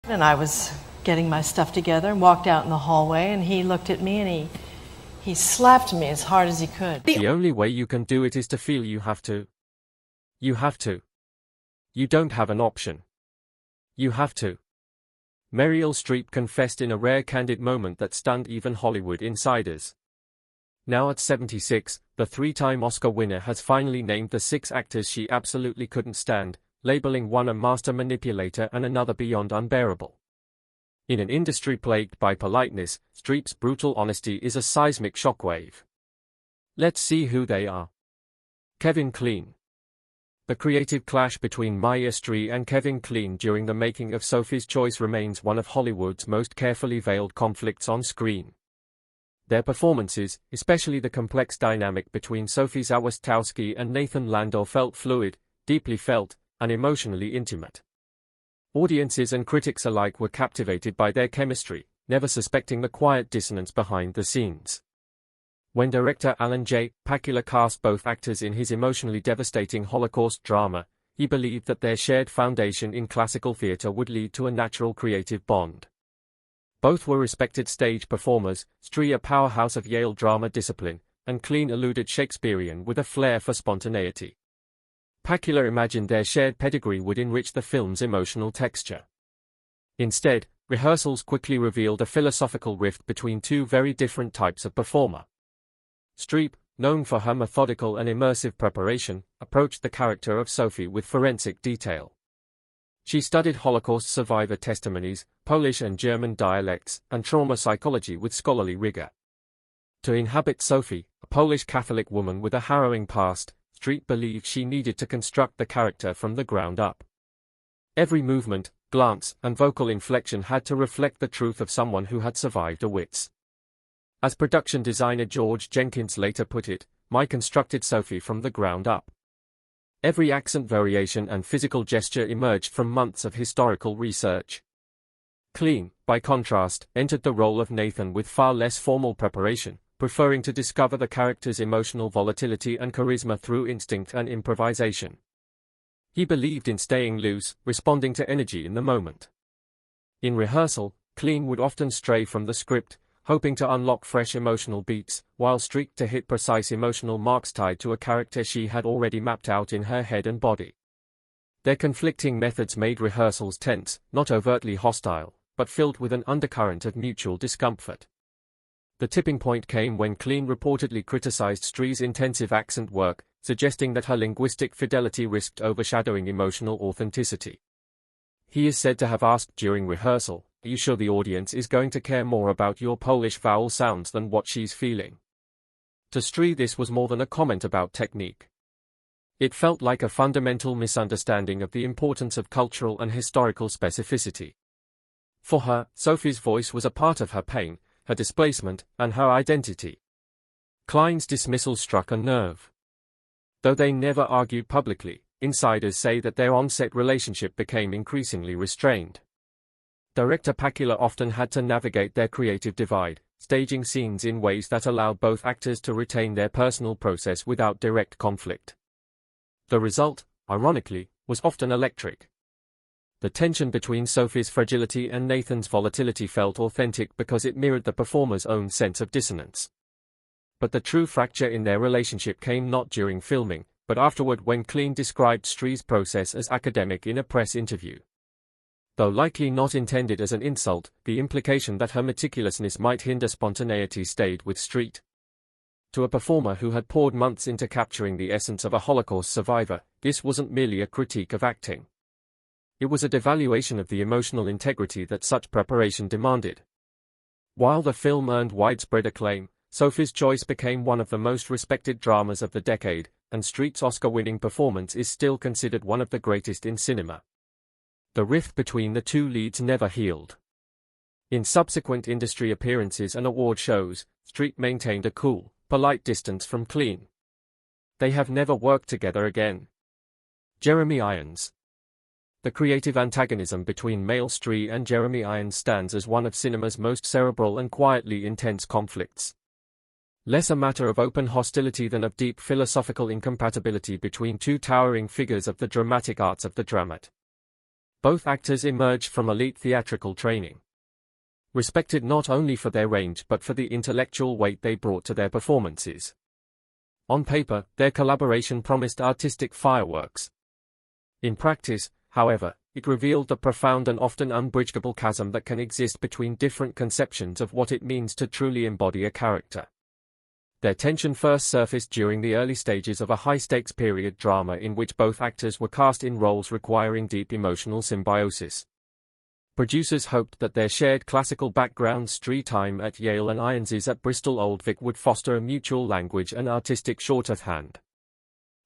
And I was getting my stuff together and walked out in the hallway, and he looked at me and he slapped me as hard as he could. The only way you can do it is to feel you have to. You have to. You don't have an option. You have to. Meryl Streep confessed in a rare candid moment that stunned even Hollywood insiders. Now at 76, the three-time Oscar winner has finally named the 6 actors she absolutely couldn't stand, labeling one a master manipulator and another beyond unbearable. In an industry plagued by politeness, Streep's brutal honesty is a seismic shockwave. Let's see who they are. Kevin Kline. The creative clash between Meryl Streep and Kevin Kline during the making of Sophie's Choice remains one of Hollywood's most carefully veiled conflicts on screen. Their performances, especially the complex dynamic between Sophie Zawistowski and Nathan Landau, felt fluid, deeply felt, and emotionally intimate. Audiences and critics alike were captivated by their chemistry, never suspecting the quiet dissonance behind the scenes. When director Alan J. Pakula cast both actors in his emotionally devastating Holocaust drama, he believed that their shared foundation in classical theater would lead to a natural creative bond. Both were respected stage performers, Streep a powerhouse of Yale drama discipline, and Kline eluded Shakespearean with a flair for spontaneity. Pakula imagined their shared pedigree would enrich the film's emotional texture. Instead, rehearsals quickly revealed a philosophical rift between two very different types of performer. Streep, known for her methodical and immersive preparation, approached the character of Sophie with forensic detail. She studied Holocaust survivor testimonies, Polish and German dialects, and trauma psychology with scholarly rigor. To inhabit Sophie, a Polish Catholic woman with a harrowing past, Streep believed she needed to construct the character from the ground up. Every movement, glance, and vocal inflection had to reflect the truth of someone who had survived Auschwitz. As production designer George Jenkins later put it, "I constructed Sophie from the ground up." Every accent variation and physical gesture emerged from months of historical research. Kline, by contrast, entered the role of Nathan with far less formal preparation, preferring to discover the character's emotional volatility and charisma through instinct and improvisation. He believed in staying loose, responding to energy in the moment. In rehearsal, Kline would often stray from the script, hoping to unlock fresh emotional beats, while Streep to hit precise emotional marks tied to a character she had already mapped out in her head and body. Their conflicting methods made rehearsals tense, not overtly hostile, but filled with an undercurrent of mutual discomfort. The tipping point came when Kline reportedly criticized Streep's intensive accent work, suggesting that her linguistic fidelity risked overshadowing emotional authenticity. He is said to have asked during rehearsal, "Are you sure the audience is going to care more about your Polish vowel sounds than what she's feeling?" To Streep, this was more than a comment about technique. It felt like a fundamental misunderstanding of the importance of cultural and historical specificity. For her, Sophie's voice was a part of her pain, her displacement, and her identity. Kline's dismissal struck a nerve. Though they never argued publicly, insiders say that their on-set relationship became increasingly restrained. Director Pakula often had to navigate their creative divide, staging scenes in ways that allowed both actors to retain their personal process without direct conflict. The result, ironically, was often electric. The tension between Sophie's fragility and Nathan's volatility felt authentic because it mirrored the performer's own sense of dissonance. But the true fracture in their relationship came not during filming, but afterward when Kline described Streep's process as academic in a press interview. Though likely not intended as an insult, the implication that her meticulousness might hinder spontaneity stayed with Streep. To a performer who had poured months into capturing the essence of a Holocaust survivor, this wasn't merely a critique of acting. It was a devaluation of the emotional integrity that such preparation demanded. While the film earned widespread acclaim, Sophie's Choice became one of the most respected dramas of the decade, and Streep's Oscar-winning performance is still considered one of the greatest in cinema. The rift between the two leads never healed. In subsequent industry appearances and award shows, Streep maintained a cool, polite distance from Kline. They have never worked together again. Jeremy Irons. The creative antagonism between Meryl Streep and Jeremy Irons stands as one of cinema's most cerebral and quietly intense conflicts. Less a matter of open hostility than of deep philosophical incompatibility between two towering figures of the dramatic arts of the dramat. Both actors emerged from elite theatrical training. Respected not only for their range but for the intellectual weight they brought to their performances. On paper, their collaboration promised artistic fireworks. In practice, however, it revealed the profound and often unbridgeable chasm that can exist between different conceptions of what it means to truly embody a character. Their tension first surfaced during the early stages of a high-stakes period drama in which both actors were cast in roles requiring deep emotional symbiosis. Producers hoped that their shared classical backgrounds, Streep time at Yale and Irons's at Bristol Old Vic, would foster a mutual language and artistic shorthand.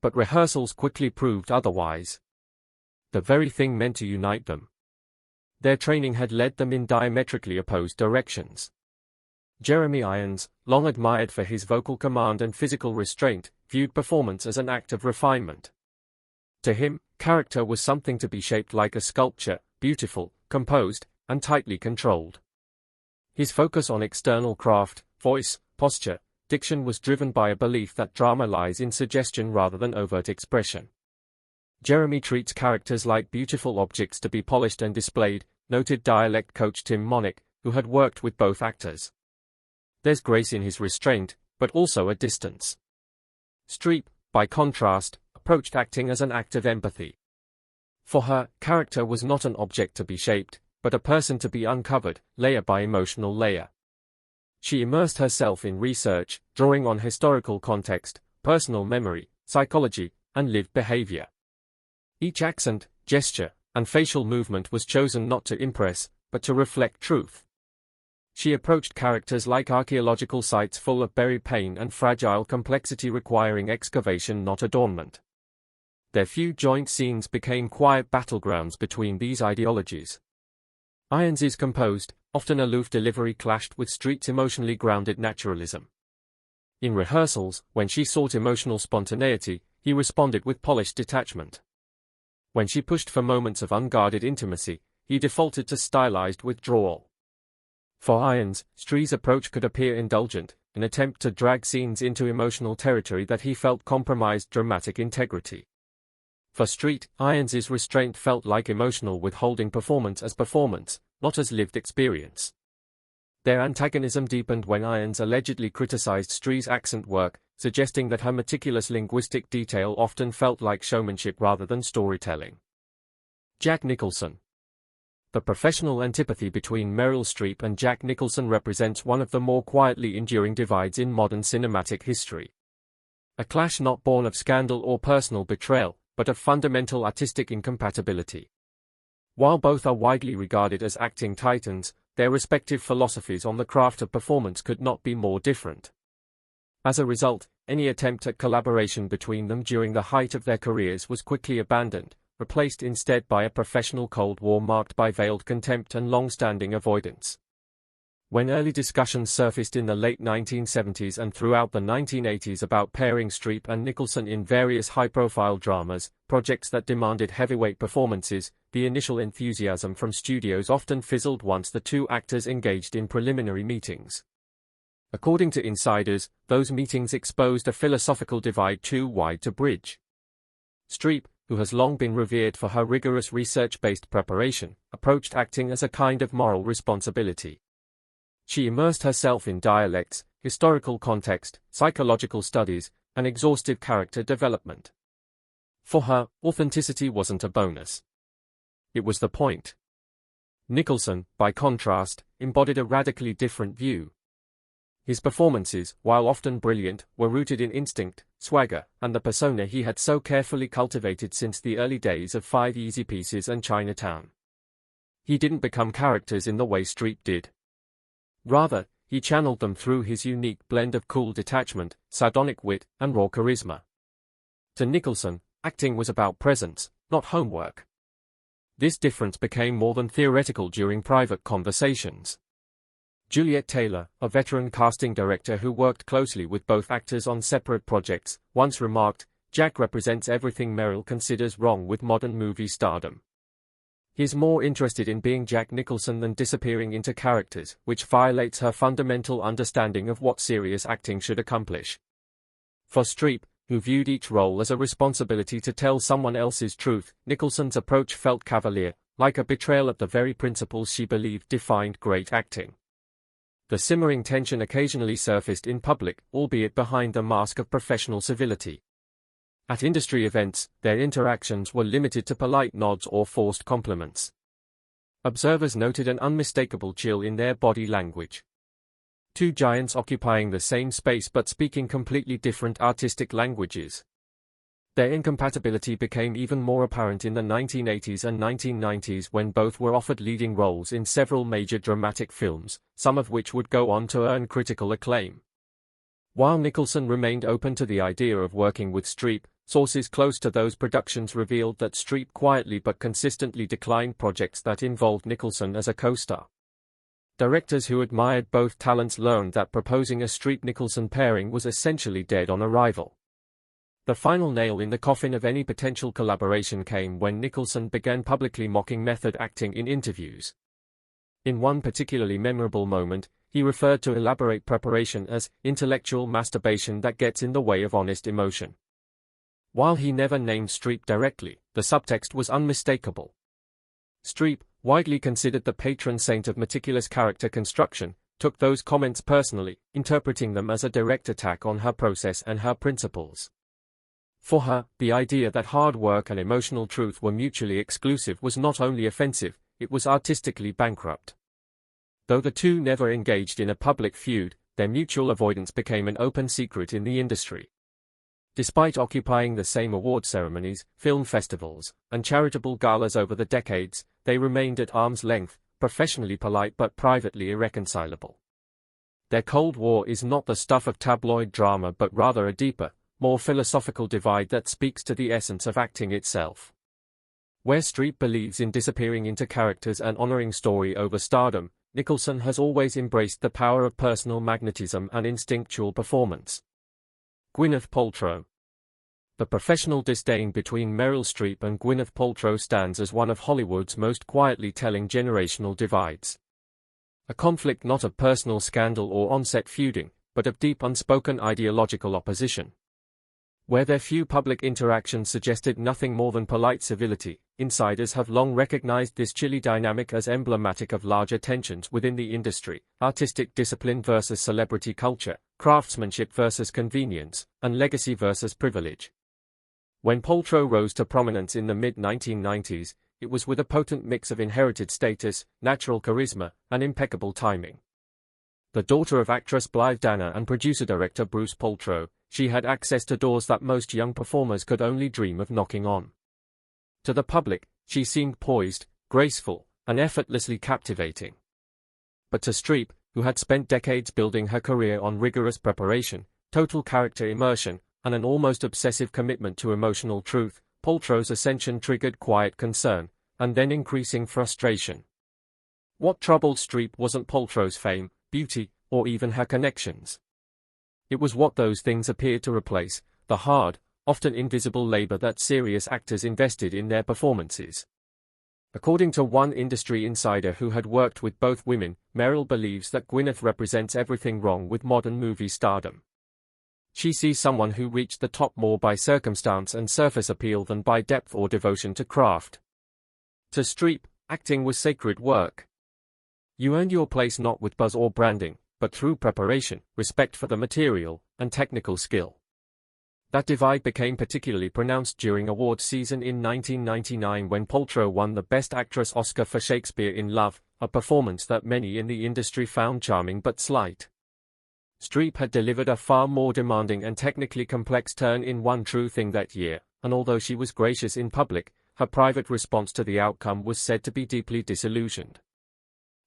But rehearsals quickly proved otherwise. The very thing meant to unite them. Their training had led them in diametrically opposed directions. Jeremy Irons, long admired for his vocal command and physical restraint, viewed performance as an act of refinement. To him, character was something to be shaped like a sculpture, beautiful, composed, and tightly controlled. His focus on external craft, voice, posture, diction was driven by a belief that drama lies in suggestion rather than overt expression. Jeremy treats characters like beautiful objects to be polished and displayed, noted dialect coach Tim Monick, who had worked with both actors. There's grace in his restraint, but also a distance. Streep, by contrast, approached acting as an act of empathy. For her, character was not an object to be shaped, but a person to be uncovered, layer by emotional layer. She immersed herself in research, drawing on historical context, personal memory, psychology, and lived behavior. Each accent, gesture, and facial movement was chosen not to impress, but to reflect truth. She approached characters like archaeological sites full of buried pain and fragile complexity requiring excavation, not adornment. Their few joint scenes became quiet battlegrounds between these ideologies. Irons's composed, often aloof delivery clashed with Streep's emotionally grounded naturalism. In rehearsals, when she sought emotional spontaneity, he responded with polished detachment. When she pushed for moments of unguarded intimacy, he defaulted to stylized withdrawal. For Irons, Streep's approach could appear indulgent, an attempt to drag scenes into emotional territory that he felt compromised dramatic integrity. For Streep, Irons's restraint felt like emotional withholding, performance as performance, not as lived experience. Their antagonism deepened when Irons allegedly criticized Streep's accent work, suggesting that her meticulous linguistic detail often felt like showmanship rather than storytelling. Jack Nicholson. The professional antipathy between Meryl Streep and Jack Nicholson represents one of the more quietly enduring divides in modern cinematic history. A clash not born of scandal or personal betrayal, but of fundamental artistic incompatibility. While both are widely regarded as acting titans, their respective philosophies on the craft of performance could not be more different. As a result, any attempt at collaboration between them during the height of their careers was quickly abandoned, replaced instead by a professional Cold War marked by veiled contempt and long-standing avoidance. When early discussions surfaced in the late 1970s and throughout the 1980s about pairing Streep and Nicholson in various high-profile dramas, projects that demanded heavyweight performances, the initial enthusiasm from studios often fizzled once the two actors engaged in preliminary meetings. According to insiders, those meetings exposed a philosophical divide too wide to bridge. Streep, who has long been revered for her rigorous research-based preparation, approached acting as a kind of moral responsibility. She immersed herself in dialects, historical context, psychological studies, and exhaustive character development. For her, authenticity wasn't a bonus. It was the point. Nicholson, by contrast, embodied a radically different view. His performances, while often brilliant, were rooted in instinct, swagger, and the persona he had so carefully cultivated since the early days of Five Easy Pieces and Chinatown. He didn't become characters in the way Streep did. Rather, he channeled them through his unique blend of cool detachment, sardonic wit, and raw charisma. To Nicholson, acting was about presence, not homework. This difference became more than theoretical during private conversations. Juliet Taylor, a veteran casting director who worked closely with both actors on separate projects, once remarked, "Jack represents everything Meryl considers wrong with modern movie stardom. He's more interested in being Jack Nicholson than disappearing into characters, which violates her fundamental understanding of what serious acting should accomplish." For Streep, who viewed each role as a responsibility to tell someone else's truth, Nicholson's approach felt cavalier, like a betrayal of the very principles she believed defined great acting. The simmering tension occasionally surfaced in public, albeit behind the mask of professional civility. At industry events, their interactions were limited to polite nods or forced compliments. Observers noted an unmistakable chill in their body language. Two giants occupying the same space but speaking completely different artistic languages. Their incompatibility became even more apparent in the 1980s and 1990s when both were offered leading roles in several major dramatic films, some of which would go on to earn critical acclaim. While Nicholson remained open to the idea of working with Streep, sources close to those productions revealed that Streep quietly but consistently declined projects that involved Nicholson as a co-star. Directors who admired both talents learned that proposing a Streep-Nicholson pairing was essentially dead on arrival. The final nail in the coffin of any potential collaboration came when Nicholson began publicly mocking method acting in interviews. In one particularly memorable moment, he referred to elaborate preparation as intellectual masturbation that gets in the way of honest emotion. While he never named Streep directly, the subtext was unmistakable. Streep, widely considered the patron saint of meticulous character construction, took those comments personally, interpreting them as a direct attack on her process and her principles. For her, the idea that hard work and emotional truth were mutually exclusive was not only offensive, it was artistically bankrupt. Though the two never engaged in a public feud, their mutual avoidance became an open secret in the industry. Despite occupying the same award ceremonies, film festivals, and charitable galas over the decades, they remained at arm's length, professionally polite but privately irreconcilable. Their Cold War is not the stuff of tabloid drama but rather a deeper, more philosophical divide that speaks to the essence of acting itself. Where Streep believes in disappearing into characters and honoring story over stardom, Nicholson has always embraced the power of personal magnetism and instinctual performance. Gwyneth Paltrow. The professional disdain between Meryl Streep and Gwyneth Paltrow stands as one of Hollywood's most quietly telling generational divides. A conflict not of personal scandal or on-set feuding, but of deep unspoken ideological opposition. Where their few public interactions suggested nothing more than polite civility, insiders have long recognized this chilly dynamic as emblematic of larger tensions within the industry: artistic discipline versus celebrity culture, craftsmanship versus convenience, and legacy versus privilege. When Paltrow rose to prominence in the mid-1990s, it was with a potent mix of inherited status, natural charisma, and impeccable timing. The daughter of actress Blythe Danner and producer-director Bruce Paltrow, she had access to doors that most young performers could only dream of knocking on. To the public, she seemed poised, graceful, and effortlessly captivating. But to Streep, who had spent decades building her career on rigorous preparation, total character immersion, and an almost obsessive commitment to emotional truth, Paltrow's ascension triggered quiet concern, and then increasing frustration. What troubled Streep wasn't Paltrow's fame, beauty, or even her connections. It was what those things appeared to replace: the hard, often invisible labor that serious actors invested in their performances. According to one industry insider who had worked with both women, Meryl believes that Gwyneth represents everything wrong with modern movie stardom. She sees someone who reached the top more by circumstance and surface appeal than by depth or devotion to craft. To Streep, acting was sacred work. You earned your place not with buzz or branding, but through preparation, respect for the material, and technical skill. That divide became particularly pronounced during awards season in 1999 when Paltrow won the Best Actress Oscar for Shakespeare in Love, a performance that many in the industry found charming but slight. Streep had delivered a far more demanding and technically complex turn in One True Thing that year, and although she was gracious in public, her private response to the outcome was said to be deeply disillusioned.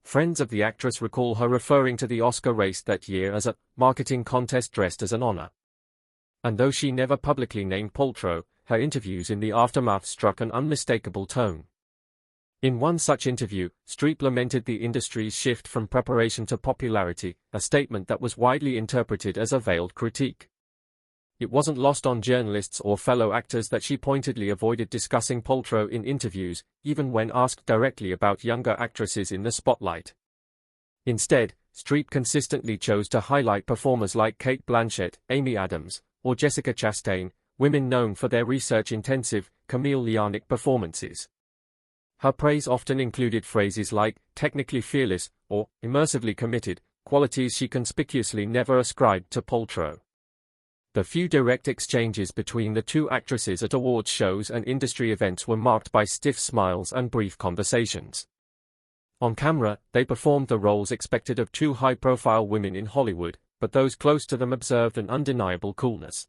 Friends of the actress recall her referring to the Oscar race that year as a marketing contest dressed as an honor. And though she never publicly named Paltrow, her interviews in the aftermath struck an unmistakable tone. In one such interview, Streep lamented the industry's shift from preparation to popularity, a statement that was widely interpreted as a veiled critique. It wasn't lost on journalists or fellow actors that she pointedly avoided discussing Paltrow in interviews, even when asked directly about younger actresses in the spotlight. Instead, Streep consistently chose to highlight performers like Cate Blanchett, Amy Adams, or Jessica Chastain, women known for their research-intensive, chameleonic performances. Her praise often included phrases like technically fearless or immersively committed, qualities she conspicuously never ascribed to Paltrow. The few direct exchanges between the two actresses at awards shows and industry events were marked by stiff smiles and brief conversations. On camera, they performed the roles expected of two high-profile women in Hollywood, but those close to them observed an undeniable coolness.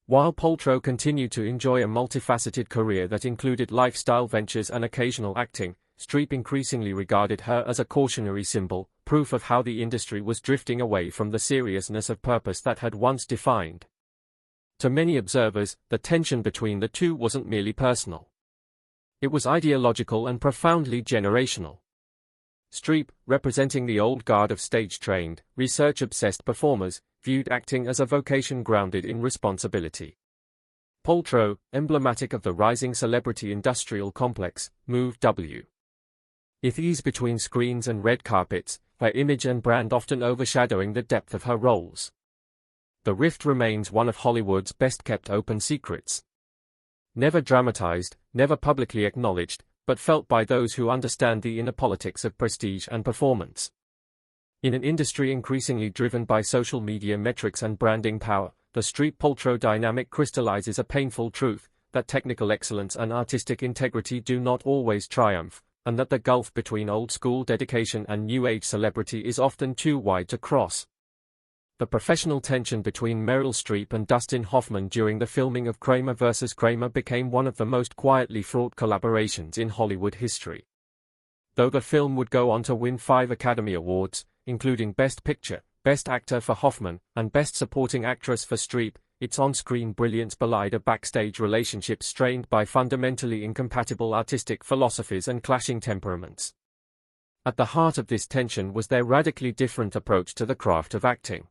While Paltrow continued to enjoy a multifaceted career that included lifestyle ventures and occasional acting, Streep increasingly regarded her as a cautionary symbol, proof of how the industry was drifting away from the seriousness of purpose that had once defined. To many observers, the tension between the two wasn't merely personal. It was ideological and profoundly generational. Streep, representing the old guard of stage-trained, research-obsessed performers, viewed acting as a vocation grounded in responsibility. Paltrow, emblematic of the rising celebrity industrial complex, moved with ease between screens and red carpets, her image and brand often overshadowing the depth of her roles. The rift remains one of Hollywood's best-kept open secrets. Never dramatized, never publicly acknowledged, but felt by those who understand the inner politics of prestige and performance. In an industry increasingly driven by social media metrics and branding power, the Streep-Paltrow dynamic crystallizes a painful truth, that technical excellence and artistic integrity do not always triumph, and that the gulf between old-school dedication and new-age celebrity is often too wide to cross. The professional tension between Meryl Streep and Dustin Hoffman during the filming of Kramer vs. Kramer became one of the most quietly fraught collaborations in Hollywood history. Though the film would go on to win 5 Academy Awards, including Best Picture, Best Actor for Hoffman, and Best Supporting Actress for Streep, its on-screen brilliance belied a backstage relationship strained by fundamentally incompatible artistic philosophies and clashing temperaments. At the heart of this tension was their radically different approach to the craft of acting.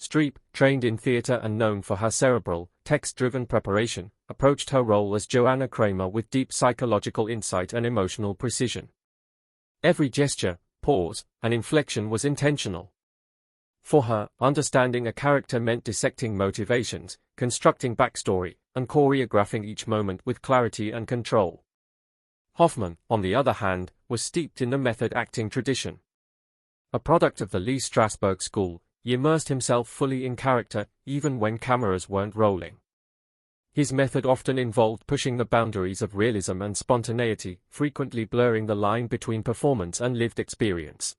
Streep, trained in theater and known for her cerebral, text-driven preparation, approached her role as Joanna Kramer with deep psychological insight and emotional precision. Every gesture, pause, and inflection was intentional. For her, understanding a character meant dissecting motivations, constructing backstory, and choreographing each moment with clarity and control. Hoffman, on the other hand, was steeped in the method acting tradition. A product of the Lee Strasberg School, he immersed himself fully in character, even when cameras weren't rolling. His method often involved pushing the boundaries of realism and spontaneity, frequently blurring the line between performance and lived experience.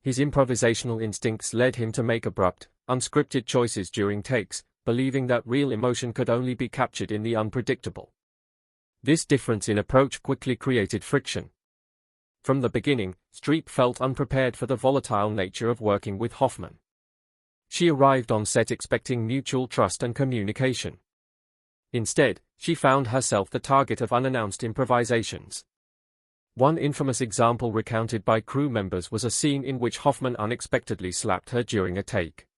His improvisational instincts led him to make abrupt, unscripted choices during takes, believing that real emotion could only be captured in the unpredictable. This difference in approach quickly created friction. From the beginning, Streep felt unprepared for the volatile nature of working with Hoffman. She arrived on set expecting mutual trust and communication. Instead, she found herself the target of unannounced improvisations. One infamous example recounted by crew members was a scene in which Hoffman unexpectedly slapped her during a take.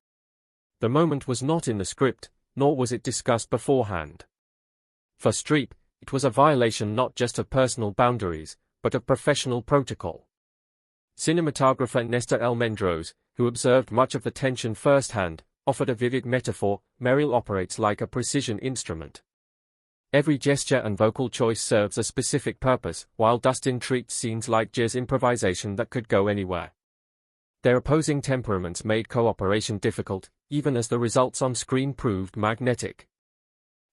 The moment was not in the script, nor was it discussed beforehand. For Streep, it was a violation not just of personal boundaries, but of professional protocol. Cinematographer Nestor L. Mendros, who observed much of the tension firsthand, offered a vivid metaphor: Meryl operates like a precision instrument. Every gesture and vocal choice serves a specific purpose, while Dustin treats scenes like jazz improvisation that could go anywhere. Their opposing temperaments made cooperation difficult, even as the results on screen proved magnetic.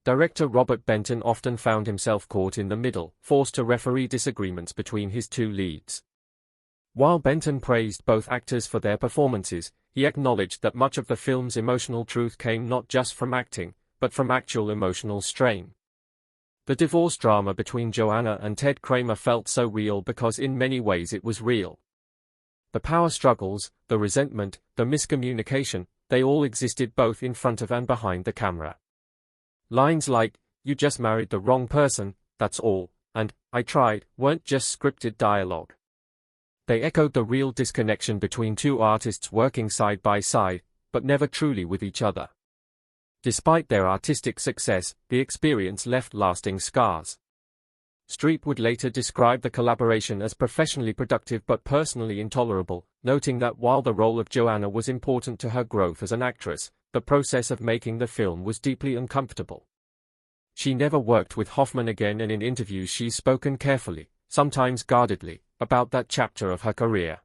Director Robert Benton often found himself caught in the middle, forced to referee disagreements between his two leads. While Benton praised both actors for their performances, he acknowledged that much of the film's emotional truth came not just from acting, but from actual emotional strain. The divorce drama between Joanna and Ted Kramer felt so real because in many ways it was real. The power struggles, the resentment, the miscommunication, they all existed both in front of and behind the camera. Lines like, "You just married the wrong person, that's all," and "I tried," weren't just scripted dialogue. They echoed the real disconnection between two artists working side by side, but never truly with each other. Despite their artistic success, the experience left lasting scars. Streep would later describe the collaboration as professionally productive but personally intolerable, noting that while the role of Joanna was important to her growth as an actress, the process of making the film was deeply uncomfortable. She never worked with Hoffman again, and in interviews she's spoken carefully, sometimes guardedly, about that chapter of her career.